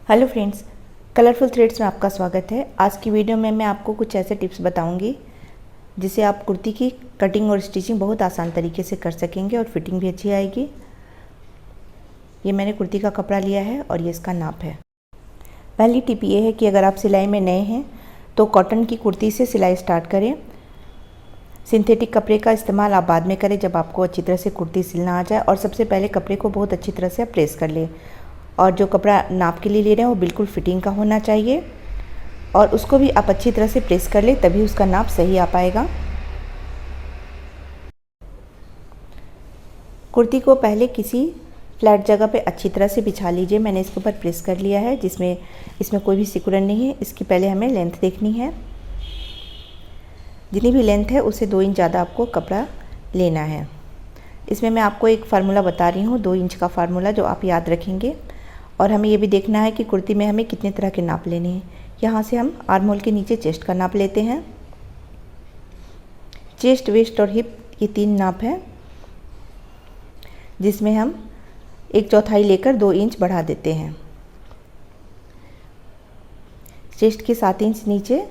Hello friends, colourful threads में आपका स्वागत है। आज की वीडियो में मैं आपको कुछ ऐसे टिप्स बताऊंगी जिससे आप कुर्ती की कटिंग और स्टिचिंग बहुत आसान तरीके से कर सकेंगे और फिटिंग भी अच्छी आएगी। ये मैंने कुर्ती का कपड़ा लिया है और ये इसका नाप है। पहली टिप ये है कि अगर आप सिलाई में नए हैं तो कॉटन की कुर्ती से सिलाई स्टार्ट करें। सिंथेटिक कपड़े का इस्तेमाल आप बाद में करें जब आपको अच्छी तरह से कुर्ती सिलना आ जाए। और सबसे पहले कपड़े को बहुत अच्छी तरह से आप प्रेस कर लें और जो कपड़ा नाप के लिए ले रहे हैं वो बिल्कुल फिटिंग का होना चाहिए और उसको भी आप अच्छी तरह से प्रेस कर लें, तभी उसका नाप सही आ पाएगा। कुर्ती को पहले किसी फ्लैट जगह पे अच्छी तरह से बिछा लीजिए। मैंने इसके ऊपर प्रेस कर लिया है, इसमें कोई भी सिकुड़न नहीं है। इसकी पहले हमें लेंथ देखनी है। जितनी भी लेंथ है उससे 2 इंच ज़्यादा आपको कपड़ा लेना है। इसमें मैं आपको एक फार्मूला बता रही हूँ, 2 इंच का फार्मूला, जो आप याद रखेंगे। और हमें ये भी देखना है कि कुर्ती में हमें कितने तरह के नाप लेने हैं। यहाँ से हम आर्म होल के नीचे चेस्ट का नाप लेते हैं। चेस्ट, वेस्ट और हिप, ये 3 नाप हैं, जिसमें हम 1/4 लेकर 2 इंच बढ़ा देते हैं। चेस्ट के 7 इंच नीचे,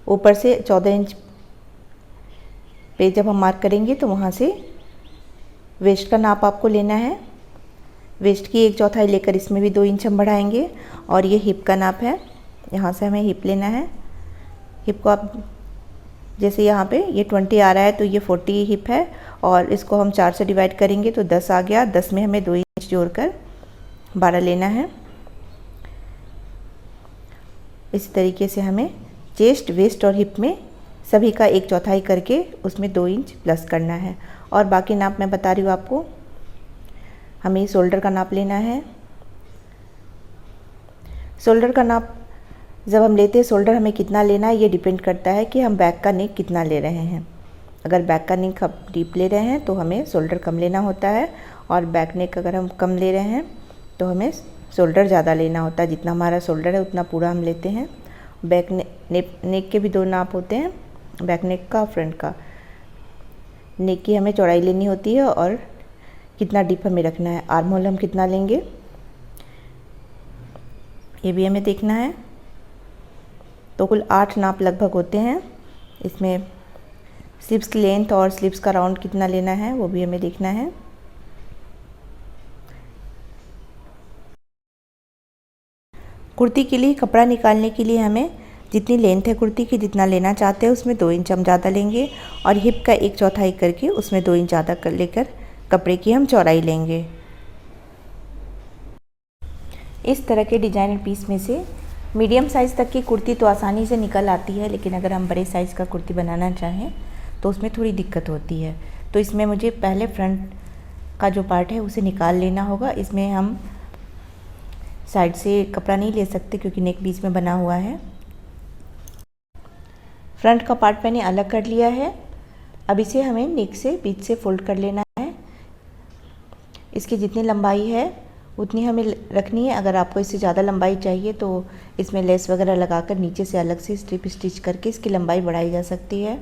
ऊपर से 14 इंच पे जब हम मार्क करेंगे तो वहाँ से वेस्ट का नाप आपको लेना है। वेस्ट की 1/4 लेकर इसमें भी 2 इंच हम बढ़ाएंगे। और ये हिप का नाप है, यहाँ से हमें हिप लेना है। हिप को आप जैसे यहाँ पे ये 20 आ रहा है तो ये 40 हिप है और इसको हम 4 से डिवाइड करेंगे तो 10 आ गया। 10 में हमें 2 इंच जोड़कर 12 लेना है। इस तरीके से हमें चेस्ट, वेस्ट और हिप में सभी का 1/4 करके उसमें 2 इंच प्लस करना है। और बाकी नाप मैं बता रही हूँ आपको। हमें शोल्डर का नाप लेना है। शोल्डर का नाप जब हम लेते हैं, शोल्डर हमें कितना लेना है ये डिपेंड करता है कि हम बैक का नेक कितना ले रहे हैं। अगर बैक का नेक हम डीप ले रहे हैं तो हमें शोल्डर कम लेना होता है, और बैक नेक अगर हम कम ले रहे हैं तो हमें शोल्डर ज़्यादा लेना होता है। जितना हमारा शोल्डर है उतना पूरा हम लेते हैं। बैक नेक के भी 2 नाप होते हैं, बैक नेक का और फ्रंट का। नेक की हमें चौड़ाई लेनी होती है और कितना डीप हमें रखना है। आर्म होल हम कितना लेंगे ये भी हमें देखना है। तो कुल 8 नाप लगभग होते हैं। इसमें स्लीव्स की लेंथ और स्लीव्स का राउंड कितना लेना है वो भी हमें देखना है। कुर्ती के लिए कपड़ा निकालने के लिए हमें जितनी लेंथ है कुर्ती की, जितना लेना चाहते हैं उसमें 2 इंच हम ज़्यादा लेंगे और हिप का 1/4 करके उसमें 2 इंच ज़्यादा कर लेकर कपड़े की हम चौड़ाई लेंगे। इस तरह के डिजाइनर पीस में से मीडियम साइज़ तक की कुर्ती तो आसानी से निकल आती है, लेकिन अगर हम बड़े साइज़ का कुर्ती बनाना चाहें तो उसमें थोड़ी दिक्कत होती है। तो इसमें मुझे पहले फ्रंट का जो पार्ट है उसे निकाल लेना होगा। इसमें हम साइड से कपड़ा नहीं ले सकते क्योंकि नेक बीच में बना हुआ है। फ्रंट का पार्ट मैंने अलग कर लिया है। अब इसे हमें नेक से बीच से फोल्ड कर लेना है। इसकी जितनी लंबाई है उतनी हमें रखनी है। अगर आपको इससे ज़्यादा लंबाई चाहिए तो इसमें लेस वगैरह लगाकर नीचे से अलग से स्ट्रिप स्टिच करके इसकी लंबाई बढ़ाई जा सकती है।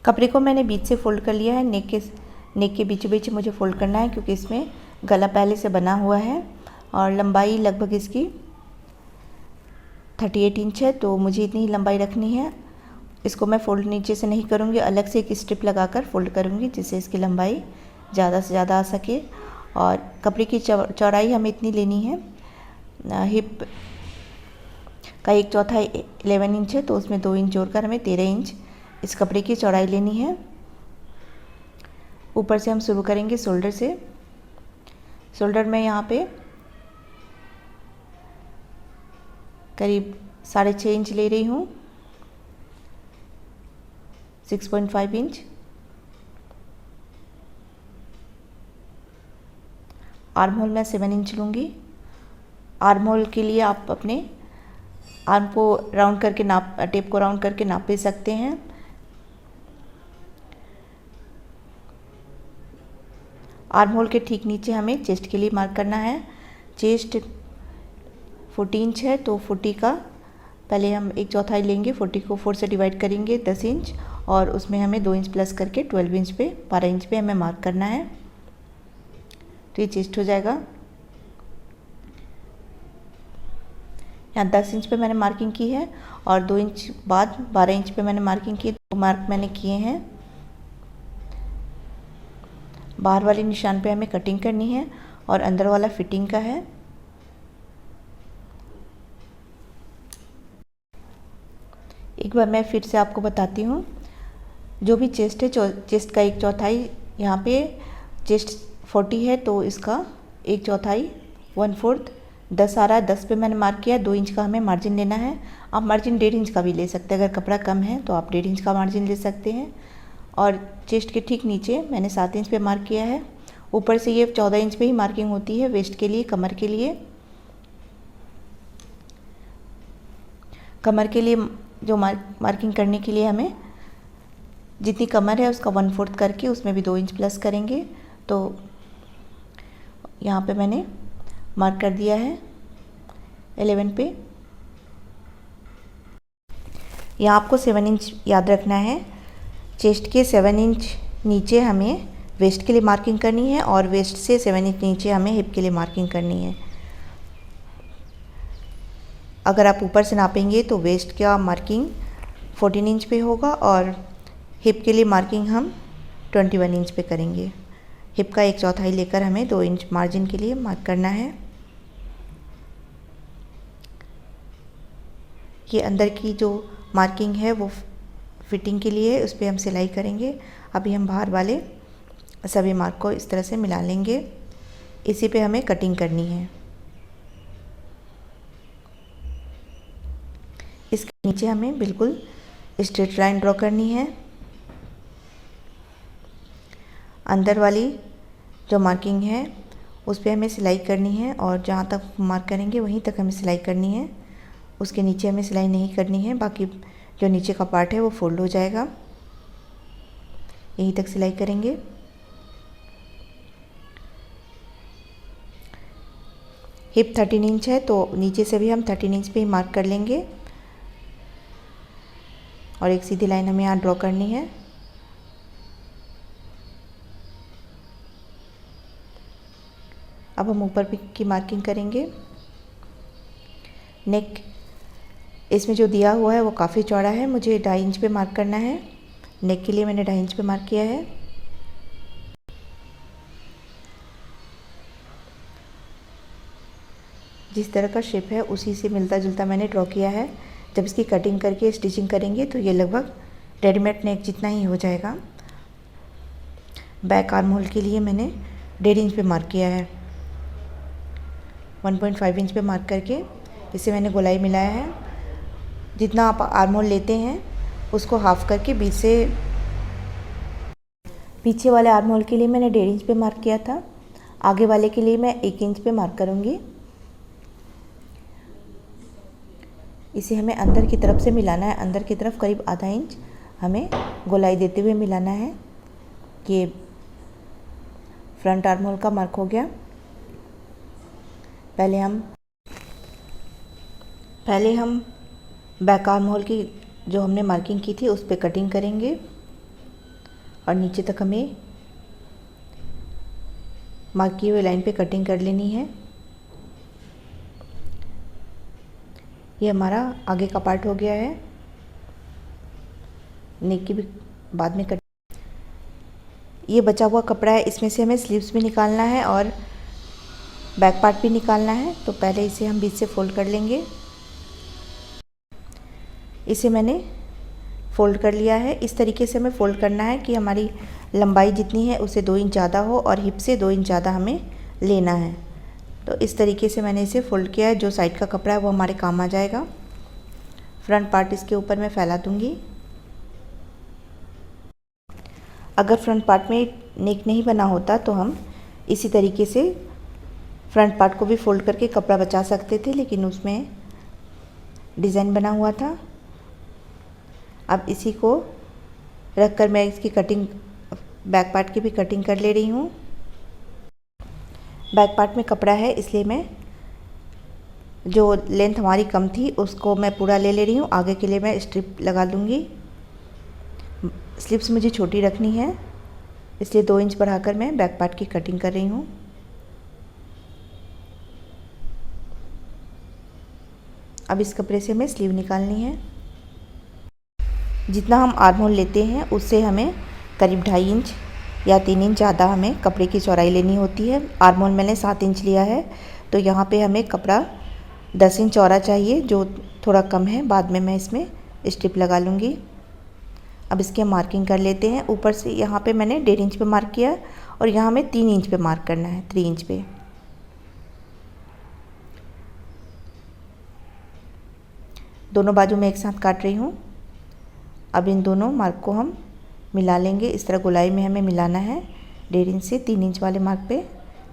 कपड़े को मैंने बीच से फोल्ड कर लिया है। नेक के बीचों बीच मुझे फोल्ड करना है क्योंकि इसमें गला पहले से बना हुआ है और लंबाई लगभग इसकी 38 इंच है, तो मुझे इतनी ही लंबाई रखनी है। इसको मैं फोल्ड नीचे से नहीं करूँगी, अलग से एक स्ट्रिप लगाकर फोल्ड करूँगी जिससे इसकी लंबाई ज़्यादा से ज़्यादा आ सके। और कपड़े की चौड़ाई हमें इतनी लेनी है। हिप का 1/4 11 इंच है, तो उसमें 2 इंच जोड़कर हमें 13 इंच इस कपड़े की चौड़ाई लेनी है। ऊपर से हम शुरू करेंगे शोल्डर से। शोल्डर में यहाँ पे करीब 6.5 इंच ले रही हूँ, 6.5 इंच। आर्म होल मैं 7 इंच लूँगी। आर्म होल के लिए आप अपने आर्म को राउंड करके टेप को राउंड करके नाप ले सकते हैं। आर्म होल के ठीक नीचे हमें चेस्ट के लिए मार्क करना है। चेस्ट 40 इंच है, तो 40 का पहले हम 1/4 लेंगे। 40 को 4 से डिवाइड करेंगे 10 इंच, और उसमें हमें 2 इंच प्लस करके 12 इंच पे 12 इंच पे हमें मार्क करना है। तो ये चेस्ट हो जाएगा। यहाँ 10 इंच पे मैंने मार्किंग की है और 2 इंच बाद 12 इंच पे मैंने मार्किंग की, तो मार्क मैंने किए हैं। बाहर वाले निशान पे हमें कटिंग करनी है और अंदर वाला फिटिंग का है। एक बार मैं फिर से आपको बताती हूँ। जो भी चेस्ट है, चेस्ट का 1/4 यहाँ पे चेस्ट 40 है तो इसका 1/4 1/4 10 आ रहा है। 10 पे मैंने मार्क किया। 2 इंच का हमें मार्जिन लेना है। आप मार्जिन 1.5 इंच का भी ले सकते हैं। अगर कपड़ा कम है तो आप 1.5 इंच का मार्जिन ले सकते हैं। और चेस्ट के ठीक नीचे मैंने 7 इंच पे मार्क किया है। ऊपर से ये 14 इंच पे ही मार्किंग होती है वेस्ट के लिए, कमर के लिए। कमर के लिए जो मार्किंग करने के लिए हमें जितनी कमर है उसका 1/4 करके उसमें भी 2 इंच प्लस करेंगे। तो यहाँ पे मैंने मार्क कर दिया है 11 पे। यहाँ आपको 7 इंच याद रखना है। चेस्ट के 7 इंच नीचे हमें वेस्ट के लिए मार्किंग करनी है और वेस्ट से 7 इंच नीचे हमें हिप के लिए मार्किंग करनी है। अगर आप ऊपर से नापेंगे तो वेस्ट का मार्किंग 14 इंच पे होगा और हिप के लिए मार्किंग हम 21 इंच पे करेंगे। हिप का 1/4 लेकर हमें 2 इंच मार्जिन के लिए मार्क करना है। ये अंदर की जो मार्किंग है वो फिटिंग के लिए है, उस पर हम सिलाई करेंगे। अभी हम बाहर वाले सभी मार्क को इस तरह से मिला लेंगे। इसी पे हमें कटिंग करनी है। इसके नीचे हमें बिल्कुल स्ट्रेट लाइन ड्रॉ करनी है। अंदर वाली जो मार्किंग है उस पर हमें सिलाई करनी है और जहाँ तक मार्क करेंगे वहीं तक हमें सिलाई करनी है। उसके नीचे हमें सिलाई नहीं करनी है, बाकी जो नीचे का पार्ट है वो फोल्ड हो जाएगा। यहीं तक सिलाई करेंगे। हिप 13 इंच है तो नीचे से भी हम 13 इंच पे ही मार्क कर लेंगे और एक सीधी लाइन हमें यहाँ ड्रॉ करनी है। अब हम ऊपर की मार्किंग करेंगे। नेक इसमें जो दिया हुआ है वो काफ़ी चौड़ा है, मुझे 2.5 इंच पे मार्क करना है। नेक के लिए मैंने 2.5 इंच पे मार्क किया है। जिस तरह का शेप है उसी से मिलता जुलता मैंने ड्रॉ किया है। जब इसकी कटिंग करके स्टिचिंग करेंगे तो ये लगभग रेडीमेड नेक जितना ही हो जाएगा। बैक आर्म होल के लिए मैंने 1.5 इंच पे मार्क किया है। 1.5 इंच पे मार्क करके इसे मैंने गोलाई मिलाया है। जितना आप आर्म होल लेते हैं उसको हाफ करके बीच से पीछे वाले आर्म होल के लिए मैंने 1.5 इंच पे मार्क किया था। आगे वाले के लिए मैं 1 इंच पे मार्क करूँगी। इसे हमें अंदर की तरफ से मिलाना है। अंदर की तरफ करीब आधा इंच हमें गोलाई देते हुए मिलाना है। ये फ्रंट आर्म होल का मार्क हो गया। पहले हम बैक आर्म होल की जो हमने मार्किंग की थी उस पर कटिंग करेंगे और नीचे तक हमें मार्क की हुई लाइन पे कटिंग कर लेनी है। ये हमारा आगे का पार्ट हो गया है। नेक की भी बाद में ये बचा हुआ कपड़ा है, इसमें से हमें स्लीव्स भी निकालना है और बैक पार्ट भी निकालना है। तो पहले इसे हम बीच से फोल्ड कर लेंगे। इसे मैंने फ़ोल्ड कर लिया है। इस तरीके से हमें फ़ोल्ड करना है कि हमारी लंबाई जितनी है उससे 2 इंच ज़्यादा हो और हिप से 2 इंच ज़्यादा हमें लेना है। तो इस तरीके से मैंने इसे फ़ोल्ड किया है। जो साइड का कपड़ा है वो हमारे काम आ जाएगा। फ्रंट पार्ट इसके ऊपर मैं फैला दूँगी। अगर फ्रंट पार्ट में नेक नहीं बना होता तो हम इसी तरीके से फ्रंट पार्ट को भी फ़ोल्ड करके कपड़ा बचा सकते थे, लेकिन उसमें डिज़ाइन बना हुआ था। अब इसी को रख कर मैं इसकी कटिंग बैक पार्ट की भी कटिंग कर ले रही हूँ। बैक पार्ट में कपड़ा है इसलिए मैं जो लेंथ हमारी कम थी उसको मैं पूरा ले रही हूँ। आगे के लिए मैं स्ट्रिप लगा लूँगी। स्लिप्स मुझे छोटी रखनी है इसलिए 2 इंच बढ़ाकर मैं बैक पार्ट की कटिंग कर रही हूँ। अब इस कपड़े से हमें स्लीव निकालनी है। जितना हम आर्म होल लेते हैं उससे हमें करीब 2.5 इंच या 3 इंच ज़्यादा हमें कपड़े की चौड़ाई लेनी होती है। आर्म होल मैंने 7 इंच लिया है, तो यहाँ पे हमें कपड़ा 10 इंच चौड़ा चाहिए, जो थोड़ा कम है। बाद में मैं इसमें स्ट्रिप लगा लूँगी। अब इसकी हम मार्किंग कर लेते हैं। ऊपर से यहाँ पे मैंने 1.5 इंच पे मार्क किया और यहाँ हमें 3 इंच पे मार्क करना है, 3 इंच पे। दोनों बाजू में एक साथ काट रही हूँ। अब इन दोनों मार्क को हम मिला लेंगे। इस तरह गोलाई में हमें मिलाना है। 1.5 इंच से 3 इंच वाले मार्क पे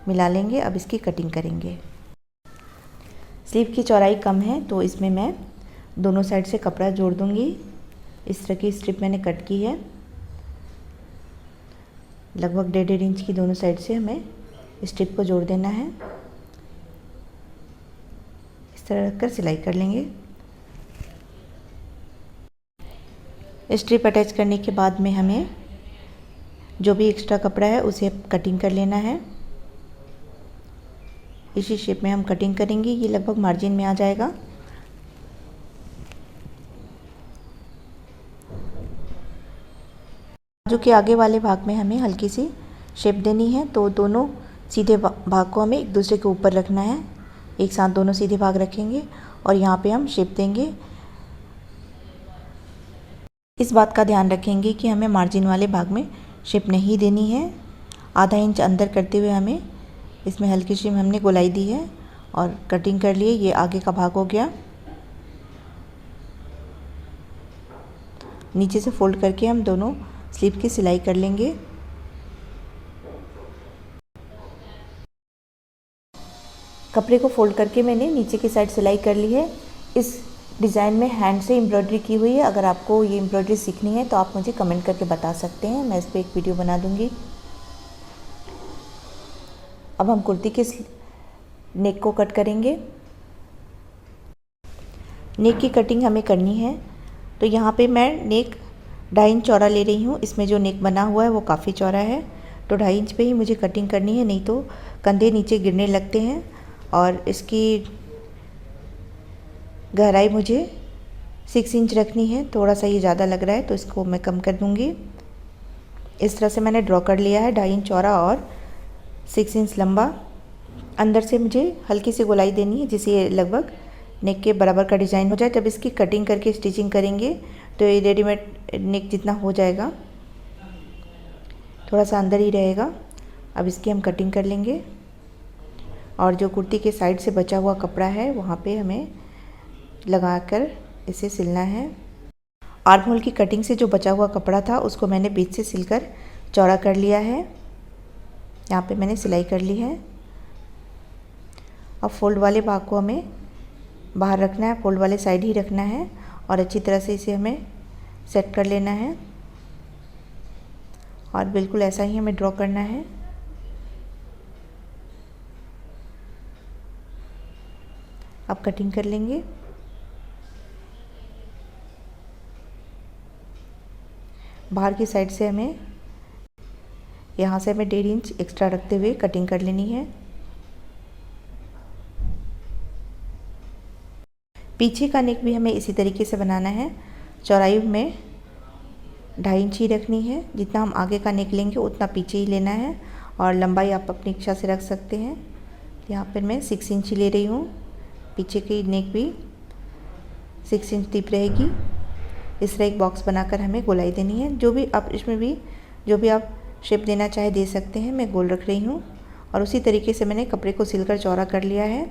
मिला लेंगे। अब इसकी कटिंग करेंगे। स्लीव की चौड़ाई कम है तो इसमें मैं दोनों साइड से कपड़ा जोड़ दूंगी। इस तरह की स्ट्रिप मैंने कट की है। लगभग 1.5 इंच की दोनों साइड से हमें स्ट्रिप को जोड़ देना है। इस तरह रखकर सिलाई कर लेंगे। स्ट्रिप अटैच करने के बाद में हमें जो भी एक्स्ट्रा कपड़ा है उसे कटिंग कर लेना है। इसी शेप में हम कटिंग करेंगे। ये लगभग मार्जिन में आ जाएगा। बाजू के आगे वाले भाग में हमें हल्की सी शेप देनी है, तो दोनों सीधे भाग को हमें एक दूसरे के ऊपर रखना है। एक साथ दोनों सीधे भाग रखेंगे और यहाँ पे हम शेप देंगे। इस बात का ध्यान रखेंगे कि हमें मार्जिन वाले भाग में शेप नहीं देनी है। आधा इंच अंदर करते हुए हमें इसमें हल्की सी हमने गोलाई दी है और कटिंग कर लिए। ये आगे का भाग हो गया। नीचे से फोल्ड करके हम दोनों स्लीव की सिलाई कर लेंगे। कपड़े को फोल्ड करके मैंने नीचे की साइड सिलाई कर ली है। इस डिज़ाइन में हैंड से एम्ब्रॉयडरी की हुई है। अगर आपको ये एम्ब्रॉयडरी सीखनी है तो आप मुझे कमेंट करके बता सकते हैं, मैं इस पर एक वीडियो बना दूंगी। अब हम कुर्ती के नेक को कट करेंगे। नेक की कटिंग हमें करनी है, तो यहाँ पे मैं नेक 2.5 इंच चौड़ा ले रही हूँ। इसमें जो नेक बना हुआ है वो काफ़ी चौड़ा है, तो 2.5 इंच पे ही मुझे कटिंग करनी है, नहीं तो कंधे नीचे गिरने लगते हैं। और इसकी गहराई मुझे 6 इंच रखनी है। थोड़ा सा ये ज़्यादा लग रहा है तो इसको मैं कम कर दूँगी। इस तरह से मैंने ड्रॉ कर लिया है। 2.5 इंच चौड़ा और 6 इंच लंबा। अंदर से मुझे हल्की सी गोलाई देनी है जिससे ये लगभग नेक के बराबर का डिज़ाइन हो जाए। जब इसकी कटिंग करके स्टिचिंग करेंगे तो ये रेडीमेड नेक जितना हो जाएगा, थोड़ा सा अंदर ही रहेगा। अब इसकी हम कटिंग कर लेंगे और जो कुर्ती के साइड से बचा हुआ कपड़ा है वहाँ पे हमें लगाकर इसे सिलना है। आर्म होल की कटिंग से जो बचा हुआ कपड़ा था उसको मैंने बीच से सिलकर चौड़ा कर लिया है। यहाँ पे मैंने सिलाई कर ली है। अब फोल्ड वाले भाग को हमें बाहर रखना है, फोल्ड वाले साइड ही रखना है और अच्छी तरह से इसे हमें सेट कर लेना है और बिल्कुल ऐसा ही हमें ड्रॉ करना है। अब कटिंग कर लेंगे। बाहर की साइड से हमें यहाँ से हमें 1.5 इंच एक्स्ट्रा रखते हुए कटिंग कर लेनी है। पीछे का नेक भी हमें इसी तरीके से बनाना है। चौड़ाई में 2.5 इंच ही रखनी है। जितना हम आगे का नेक लेंगे उतना पीछे ही लेना है और लंबाई आप अपनी इच्छा से रख सकते हैं। यहाँ पर मैं 6 इंच ही ले रही हूँ। पीछे की नेक भी 6 इंच डीप रहेगी। इस तरह एक बॉक्स बनाकर हमें गोलाई देनी है। जो भी आप इसमें भी जो भी आप शेप देना चाहे दे सकते हैं। मैं गोल रख रही हूँ और उसी तरीके से मैंने कपड़े को सिलकर चौड़ा कर लिया है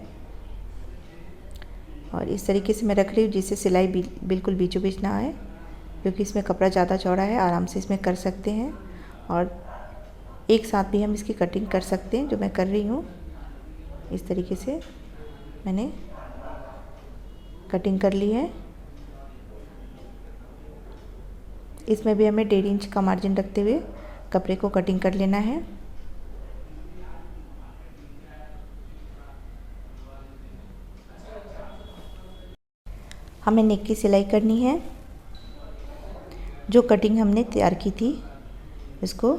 और इस तरीके से मैं रख रही हूँ जिससे सिलाई बिल्कुल बीचों बीच ना आए, क्योंकि इसमें कपड़ा ज़्यादा चौड़ा है। आराम से इसमें कर सकते हैं और एक साथ भी हम इसकी कटिंग कर सकते हैं, जो मैं कर रही हूँ। इस तरीके से मैंने कटिंग कर ली है। इसमें भी हमें 1.5 इंच का मार्जिन रखते हुए कपड़े को कटिंग कर लेना है। हमें नेक की सिलाई करनी है। जो कटिंग हमने तैयार की थी इसको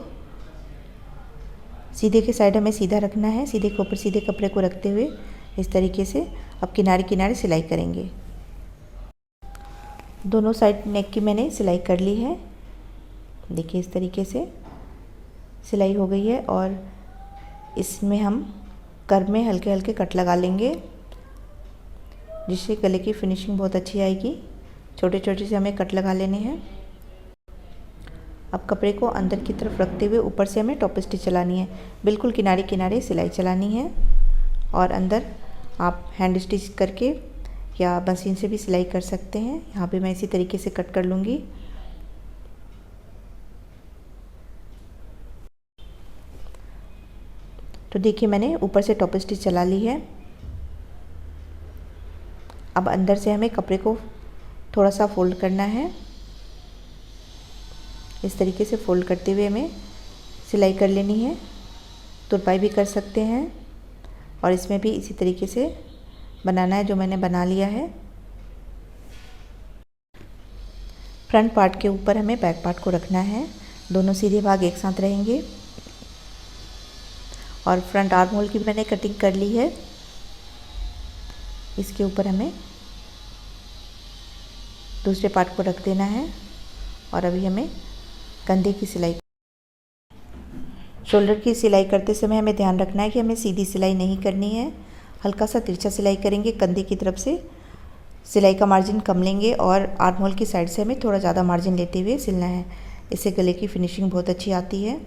सीधे के साइड हमें सीधा रखना है। सीधे के ऊपर सीधे कपड़े को रखते हुए इस तरीके से अब किनारे किनारे सिलाई करेंगे। दोनों साइड नेक की मैंने सिलाई कर ली है। देखिए इस तरीके से सिलाई हो गई है और इसमें हम कर्व में हल्के हल्के कट लगा लेंगे, जिससे गले की फिनिशिंग बहुत अच्छी आएगी। छोटे छोटे से हमें कट लगा लेने हैं। अब कपड़े को अंदर की तरफ रखते हुए ऊपर से हमें टॉप स्टिच चलानी है। बिल्कुल किनारे किनारे सिलाई चलानी है और अंदर आप हैंड स्टिच करके या मशीन से भी सिलाई कर सकते हैं। यहाँ पे मैं इसी तरीके से कट कर लूँगी। तो देखिए मैंने ऊपर से टॉप स्टिच चला ली है। अब अंदर से हमें कपड़े को थोड़ा सा फोल्ड करना है। इस तरीके से फोल्ड करते हुए हमें सिलाई कर लेनी है। तुरपाई भी कर सकते हैं और इसमें भी इसी तरीके से बनाना है जो मैंने बना लिया है। फ्रंट पार्ट के ऊपर हमें बैक पार्ट को रखना है। दोनों सीधे भाग एक साथ रहेंगे और फ्रंट आर्म होल की मैंने कटिंग कर ली है। इसके ऊपर हमें दूसरे पार्ट को रख देना है और अभी हमें कंधे की सिलाई, शोल्डर की सिलाई करते समय हमें ध्यान रखना है कि हमें सीधी सिलाई नहीं करनी है, हल्का सा तिरछा सिलाई करेंगे। कंधे की तरफ से सिलाई का मार्जिन कम लेंगे और आर्म होल की साइड से हमें थोड़ा ज़्यादा मार्जिन लेते हुए सिलना है। इससे गले की फिनिशिंग बहुत अच्छी आती है।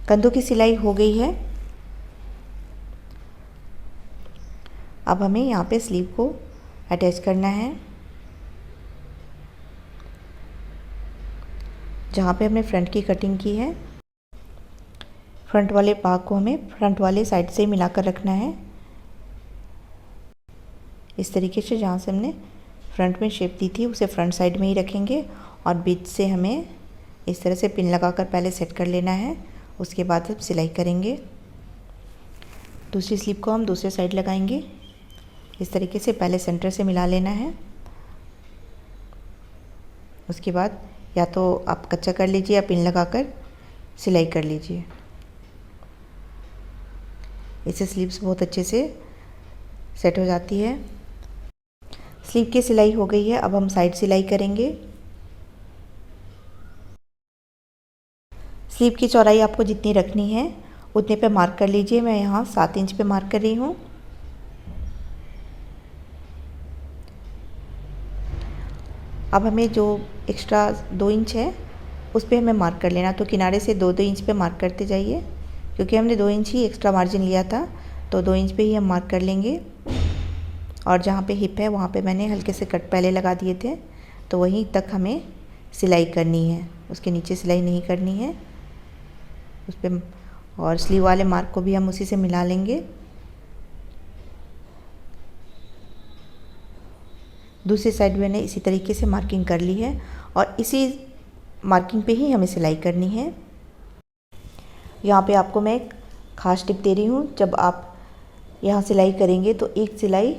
कंधों की सिलाई हो गई है। अब हमें यहाँ पे स्लीव को अटैच करना है। जहाँ पे हमने फ्रंट की कटिंग की है, फ्रंट वाले भाग को हमें फ्रंट वाले साइड से मिलाकर रखना है। इस तरीके से जहाँ से हमने फ्रंट में शेप दी थी उसे फ्रंट साइड में ही रखेंगे और बीच से हमें इस तरह से पिन लगाकर पहले सेट कर लेना है। उसके बाद हम सिलाई करेंगे। दूसरी स्लीव को हम दूसरे साइड लगाएंगे। इस तरीके से पहले सेंटर से मिला लेना है। उसके बाद या तो आप कच्चा कर लीजिए या पिन लगाकर सिलाई कर लीजिए। इससे स्लीव्स बहुत अच्छे से सेट हो जाती है। स्लीव की सिलाई हो गई है। अब हम साइड सिलाई करेंगे। स्लीव की चौड़ाई आपको जितनी रखनी है उतने पे मार्क कर लीजिए। मैं यहाँ 7 इंच पे मार्क कर रही हूँ। अब हमें जो एक्स्ट्रा 2 इंच है उस पे हमें मार्क कर लेना। तो किनारे से 2-2 इंच पे मार्क करते जाइए, क्योंकि हमने 2 इंच ही एक्स्ट्रा मार्जिन लिया था, तो 2 इंच पे ही हम मार्क कर लेंगे। और जहाँ पे हिप है वहाँ पे मैंने हल्के से कट पहले लगा दिए थे, तो वहीं तक हमें सिलाई करनी है, उसके नीचे सिलाई नहीं करनी है उस पर। और स्लीव वाले मार्क को भी हम उसी से मिला लेंगे। दूसरी साइड मैंने इसी तरीके से मार्किंग कर ली है और इसी मार्किंग पे ही हमें सिलाई करनी है। यहाँ पे आपको मैं एक खास टिप दे रही हूँ। जब आप यहाँ सिलाई करेंगे तो एक सिलाई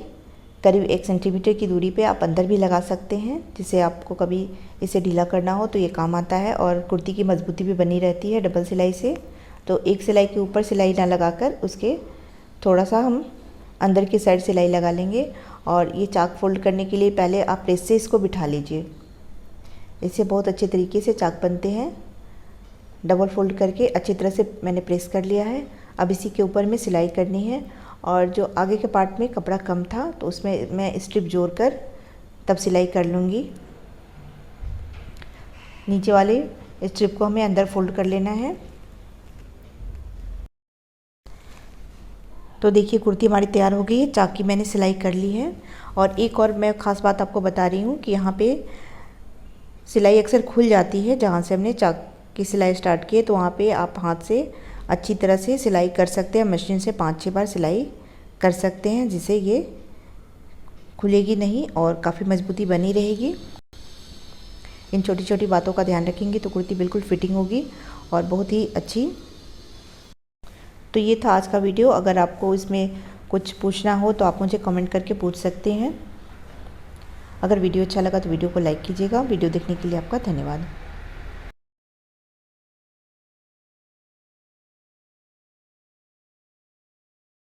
करीब 1 सेंटीमीटर की दूरी पे आप अंदर भी लगा सकते हैं, जिससे आपको कभी इसे ढीला करना हो तो ये काम आता है और कुर्ती की मजबूती भी बनी रहती है डबल सिलाई से। तो एक सिलाई के ऊपर सिलाई ना लगाकर उसके थोड़ा सा हम अंदर की साइड सिलाई लगा लेंगे। और ये चाक फोल्ड करने के लिए पहले आप प्रेस से इसको बिठा लीजिए। इससे बहुत अच्छे तरीके से चाक बनते हैं। डबल फोल्ड करके अच्छी तरह से मैंने प्रेस कर लिया है। अब इसी के ऊपर में सिलाई करनी है और जो आगे के पार्ट में कपड़ा कम था तो उसमें मैं स्ट्रिप जोड़कर तब सिलाई कर लूँगी। नीचे वाले स्ट्रिप को हमें अंदर फोल्ड कर लेना है। तो देखिए कुर्ती हमारी तैयार हो गई है। चाक की मैंने सिलाई कर ली है। और एक और मैं ख़ास बात आपको बता रही हूँ कि यहाँ पे सिलाई अक्सर खुल जाती है। जहाँ से हमने चाक की सिलाई स्टार्ट की है तो वहाँ पे आप हाथ से अच्छी तरह से सिलाई कर सकते हैं। मशीन से 5-6 बार सिलाई कर सकते हैं, जिससे ये खुलेगी नहीं और काफ़ी मजबूती बनी रहेगी। इन छोटी छोटी बातों का ध्यान रखेंगे तो कुर्ती बिल्कुल फिटिंग होगी और बहुत ही अच्छी। तो ये था आज का वीडियो। अगर आपको इसमें कुछ पूछना हो तो आप मुझे कमेंट करके पूछ सकते हैं। अगर वीडियो अच्छा लगा तो वीडियो को लाइक कीजिएगा। वीडियो देखने के लिए आपका धन्यवाद।